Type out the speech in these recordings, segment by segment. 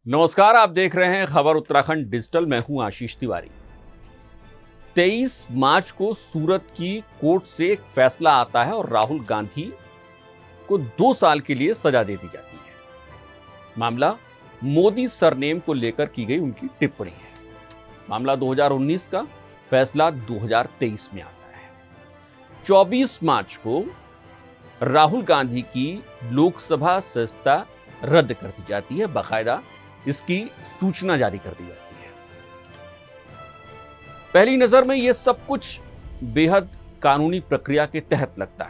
नमस्कार, आप देख रहे हैं खबर उत्तराखंड डिजिटल। मैं हूं आशीष तिवारी। 23 मार्च को सूरत की कोर्ट से एक फैसला आता है और राहुल गांधी को 2 साल के लिए सजा दे दी जाती है। मामला मोदी सरनेम को लेकर की गई उनकी टिप्पणी है। मामला 2019 का, फैसला 2023 में आता है। 24 मार्च को राहुल गांधी की लोकसभा सदस्यता रद्द कर दी जाती है। बाकायदा इसकी सूचना जारी कर दी जाती है। पहली नजर में यह सब कुछ बेहद कानूनी प्रक्रिया के तहत लगता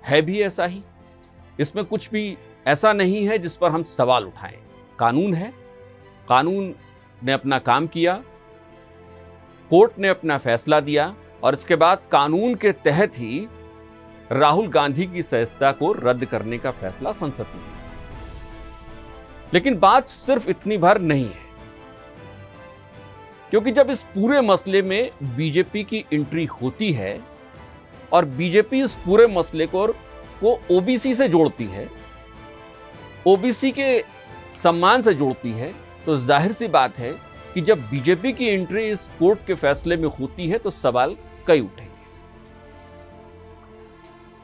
है भी ऐसा ही। इसमें कुछ भी ऐसा नहीं है जिस पर हम सवाल उठाएं। कानून है, कानून ने अपना काम किया, कोर्ट ने अपना फैसला दिया और इसके बाद कानून के तहत ही राहुल गांधी की सदस्यता को रद्द करने का फैसला संसद ने लिया। लेकिन बात सिर्फ इतनी भर नहीं है, क्योंकि जब इस पूरे मसले में बीजेपी की एंट्री होती है और बीजेपी इस पूरे मसले को ओबीसी से जोड़ती है, ओबीसी के सम्मान से जोड़ती है, तो जाहिर सी बात है कि जब बीजेपी की एंट्री इस कोर्ट के फैसले में होती है तो सवाल कई उठेंगे।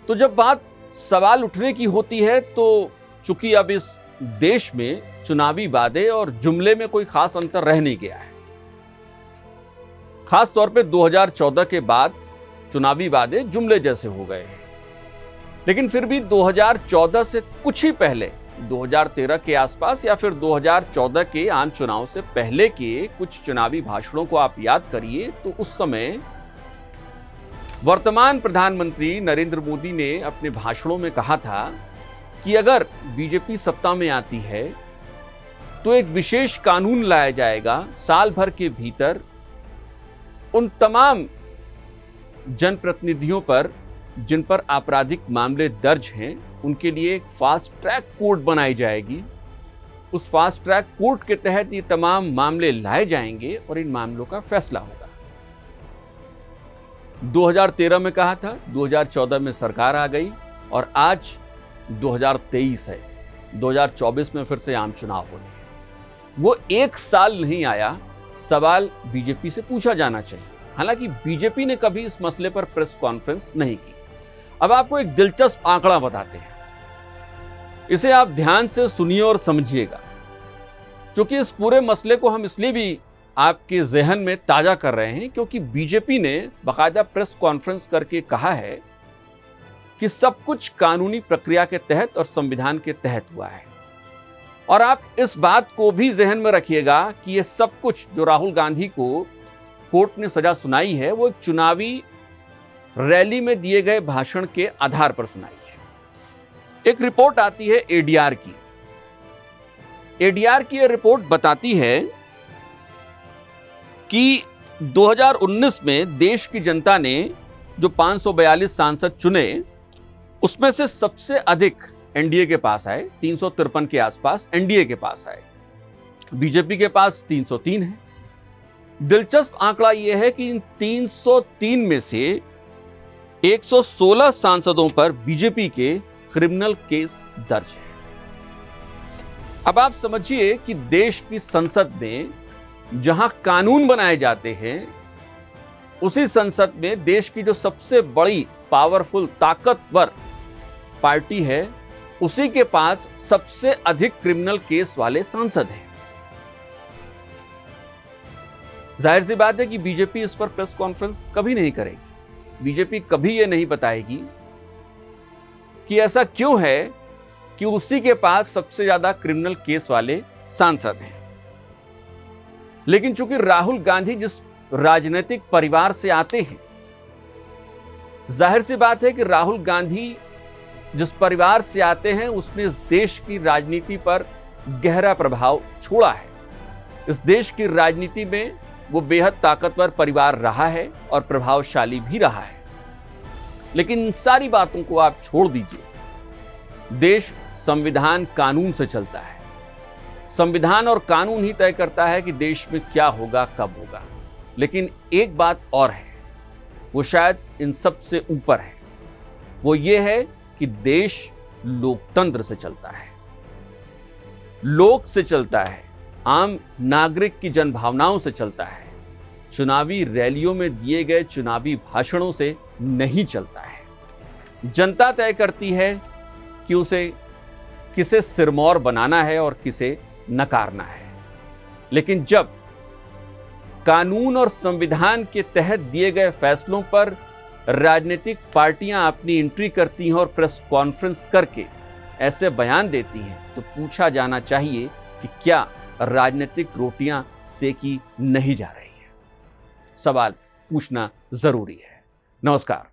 तो जब बात सवाल उठने की होती है तो चूंकि अब इस देश में चुनावी वादे और जुमले में कोई खास अंतर रह नहीं गया है। खास तौर पे 2014 के बाद चुनावी वादे जुमले जैसे हो गए हैं। लेकिन फिर भी 2014 से कुछ ही पहले, 2013 के आसपास या फिर 2014 के आम चुनाव से पहले के कुछ चुनावी भाषणों को आप याद करिए तो उस समय वर्तमान प्रधानमंत्री नरेंद्र मोदी ने अपने भाषणों में कहा था कि अगर बीजेपी सत्ता में आती है तो एक विशेष कानून लाया जाएगा साल भर के भीतर उन तमाम जनप्रतिनिधियों पर जिन पर आपराधिक मामले दर्ज हैं, उनके लिए एक फास्ट ट्रैक कोर्ट बनाई जाएगी। उस फास्ट ट्रैक कोर्ट के तहत ये तमाम मामले लाए जाएंगे और इन मामलों का फैसला होगा। 2013 में कहा था, 2014 में सरकार आ गई और आज 2023 है। 2024 में फिर से आम चुनाव होने हैं। वो 1 साल नहीं आया, सवाल बीजेपी से पूछा जाना चाहिए। हालांकि बीजेपी ने कभी इस मसले पर प्रेस कॉन्फ्रेंस नहीं की। अब आपको एक दिलचस्प आंकड़ा बताते हैं, इसे आप ध्यान से सुनिए और समझिएगा, क्योंकि इस पूरे मसले को हम इसलिए भी आपके जहन में ताजा कर रहे हैं क्योंकि बीजेपी ने बाकायदा प्रेस कॉन्फ्रेंस करके कहा है कि सब कुछ कानूनी प्रक्रिया के तहत और संविधान के तहत हुआ है। और आप इस बात को भी जहन में रखिएगा कि ये सब कुछ जो राहुल गांधी को कोर्ट ने सजा सुनाई है वो एक चुनावी रैली में दिए गए भाषण के आधार पर सुनाई है। एक रिपोर्ट आती है एडीआर की। एडीआर की यह रिपोर्ट बताती है कि 2019 में देश की जनता ने जो 542 सांसद चुने, उसमें से सबसे अधिक एनडीए के पास आए, 353 के आसपास एनडीए के पास आए। बीजेपी के पास 303 है। दिलचस्प आंकड़ा यह है कि इन 303 में से 116 सांसदों पर बीजेपी के क्रिमिनल केस दर्ज है। अब आप समझिए कि देश की संसद में जहां कानून बनाए जाते हैं, उसी संसद में देश की जो सबसे बड़ी पावरफुल ताकतवर पार्टी है, उसी के पास सबसे अधिक क्रिमिनल केस वाले सांसद हैं। जाहिर सी बात है कि बीजेपी इस पर प्रेस कॉन्फ्रेंस कभी नहीं करेगी। बीजेपी कभी यह नहीं बताएगी कि ऐसा क्यों है कि उसी के पास सबसे ज्यादा क्रिमिनल केस वाले सांसद हैं। लेकिन चूंकि राहुल गांधी जिस राजनीतिक परिवार से आते हैं, जाहिर सी बात है कि राहुल गांधी जिस परिवार से आते हैं उसने इस देश की राजनीति पर गहरा प्रभाव छोड़ा है। इस देश की राजनीति में वो बेहद ताकतवर परिवार रहा है और प्रभावशाली भी रहा है। लेकिन इन सारी बातों को आप छोड़ दीजिए। देश संविधान कानून से चलता है। संविधान और कानून ही तय करता है कि देश में क्या होगा, कब होगा। लेकिन एक बात और है, वो शायद इन सब से ऊपर है। वो ये है कि देश लोकतंत्र से चलता है, लोक से चलता है, आम नागरिक की जनभावनाओं से चलता है, चुनावी रैलियों में दिए गए चुनावी भाषणों से नहीं चलता है। जनता तय करती है कि उसे किसे सिरमौर बनाना है और किसे नकारना है। लेकिन जब कानून और संविधान के तहत दिए गए फैसलों पर राजनीतिक पार्टियां अपनी एंट्री करती हैं और प्रेस कॉन्फ्रेंस करके ऐसे बयान देती हैं, तो पूछा जाना चाहिए कि क्या राजनीतिक रोटियां सेकी नहीं जा रही हैं? सवाल पूछना जरूरी है। नमस्कार।